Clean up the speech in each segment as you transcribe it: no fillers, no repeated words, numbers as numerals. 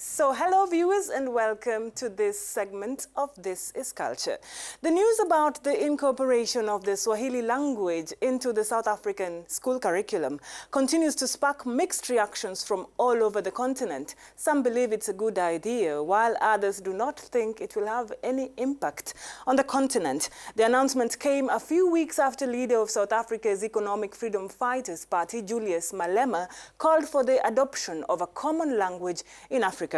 So hello viewers and welcome to this segment of This is Culture. The news about the incorporation of the Swahili language into the South African school curriculum continues to spark mixed reactions from all over the continent. Some believe it's a good idea, while others do not think it will have any impact on the continent. The announcement came a few weeks after leader of South Africa's Economic Freedom Fighters Party, Julius Malema, called for the adoption of a common language in Africa,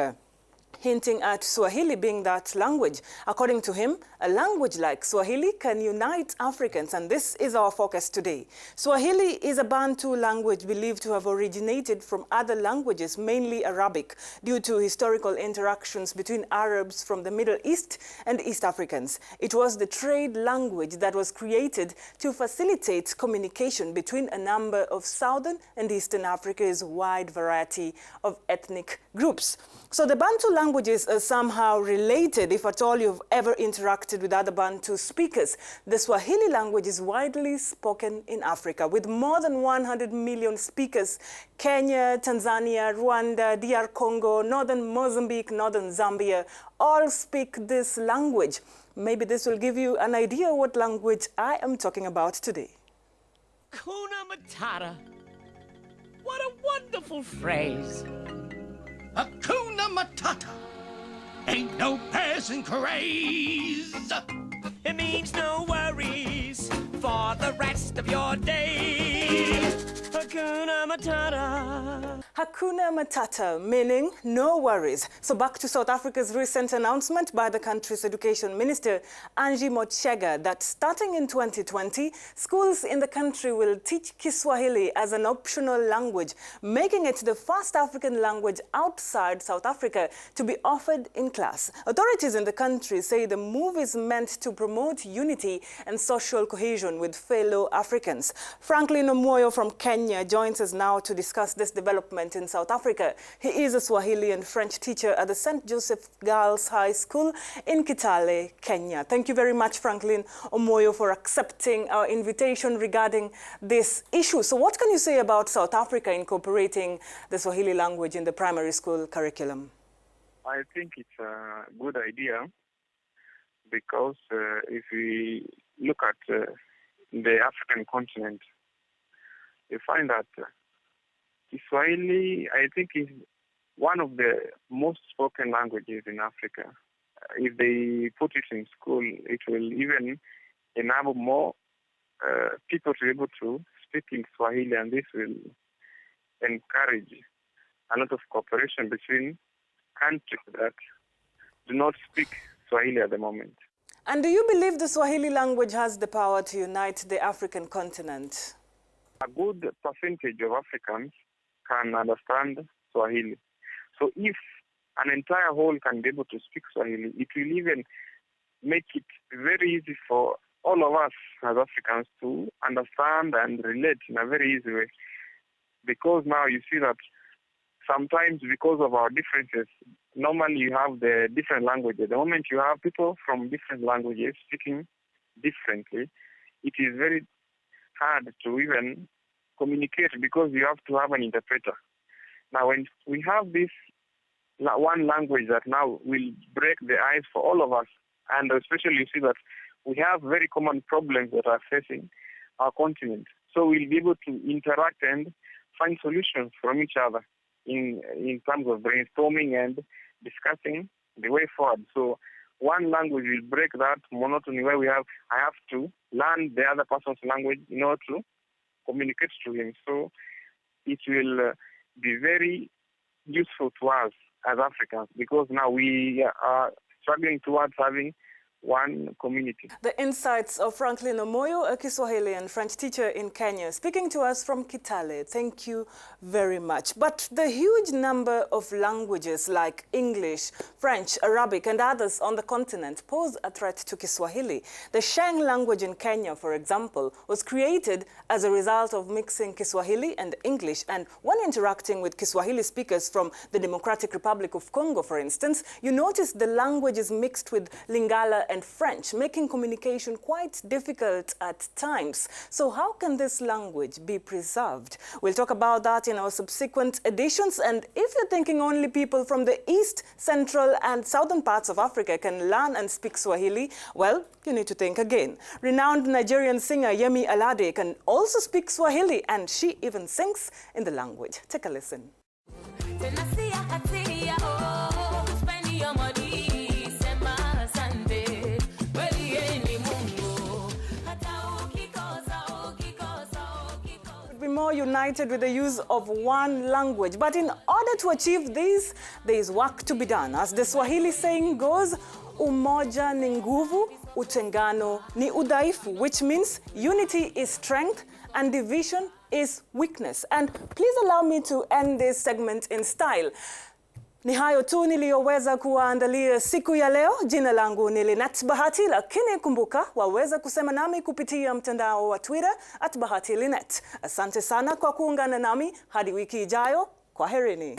hinting at Swahili being that language. According to him, a language like Swahili can unite Africans, and this is our focus today. Swahili is a Bantu language believed to have originated from other languages, mainly Arabic, due to historical interactions between Arabs from the Middle East and East Africans. It was the trade language that was created to facilitate communication between a number of Southern and Eastern Africa's wide variety of ethnic groups. So the Bantu languages are somehow related, if at all you've ever interacted with other Bantu speakers. The Swahili language is widely spoken in Africa, with more than 100 million speakers. Kenya, Tanzania, Rwanda, DR Congo, northern Mozambique, northern Zambia, all speak this language. Maybe this will give you an idea what language I am talking about today. Hakuna Matata. What a wonderful phrase. Hakuna Matata. Ain't no passing craze. It means no worries for the rest of your days. Hakuna Matata. Hakuna Matata, meaning no worries. So back to South Africa's recent announcement by the country's education minister, Angie Motshega, that starting in 2020, schools in the country will teach Kiswahili as an optional language, making it the first African language outside South Africa to be offered in class. Authorities in the country say the move is meant to promote unity and social cohesion with fellow Africans. Franklin Omoyo from Kenya joins us now to discuss this development in South Africa. He is a Swahili and French teacher at the St. Joseph Girls High School in Kitale, Kenya. Thank you very much, Franklin Omoyo, for accepting our invitation regarding this issue. So what can you say about South Africa incorporating the Swahili language in the primary school curriculum? I think it's a good idea because if we look at the African continent, you find that Swahili, I think, is one of the most spoken languages in Africa. If they put it in school, it will even enable more people to be able to speak in Swahili, and this will encourage a lot of cooperation between countries that do not speak Swahili at the moment. And do you believe the Swahili language has the power to unite the African continent? A good percentage of Africans can understand Swahili. So if an entire whole can be able to speak Swahili, it will even make it very easy for all of us as Africans to understand and relate in a very easy way. Because now you see that sometimes because of our differences, normally you have the different languages. The moment you have people from different languages speaking differently, it is very hard to even communicate because you have to have an interpreter. Now, when we have this one language that now will break the ice for all of us, and especially you see that we have very common problems that are facing our continent. So we'll be able to interact and find solutions from each other in terms of brainstorming and discussing the way forward. So one language will break that monotony where I have to learn the other person's language in order to communicate to him. So it will be very useful to us as Africans because now we are struggling towards having one community. The insights of Franklin Omoyo, a Kiswahili and French teacher in Kenya, speaking to us from Kitale. Thank you very much. But the huge number of languages like English, French, Arabic, and others on the continent pose a threat to Kiswahili. The Sheng language in Kenya, for example, was created as a result of mixing Kiswahili and English. And when interacting with Kiswahili speakers from the Democratic Republic of Congo, for instance, you notice the language is mixed with Lingala and French, making communication quite difficult at times. So how can this language be preserved? We'll talk about that in our subsequent editions. And if you're thinking only people from the east, central and southern parts of Africa can learn and speak Swahili, well, you need to think again. Renowned Nigerian singer Yemi Alade can also speak Swahili, and she even sings in the language. Take a listen. Be more united with the use of one language. But in order to achieve this, there is work to be done. As the Swahili saying goes, umoja ni nguvu, utengano ni udhaifu, which means unity is strength and division is weakness. And please allow me to end this segment in style. Ni hayo tu niliyoweza kuwaandalia siku ya leo. Jina langu ni Linet Bahati, lakini kumbuka waweza kusema nami kupitia mtandao wa Twitter @BahatiLinet. Asante sana kwa kuungana nami hadi wiki ijayo. Kwaherini.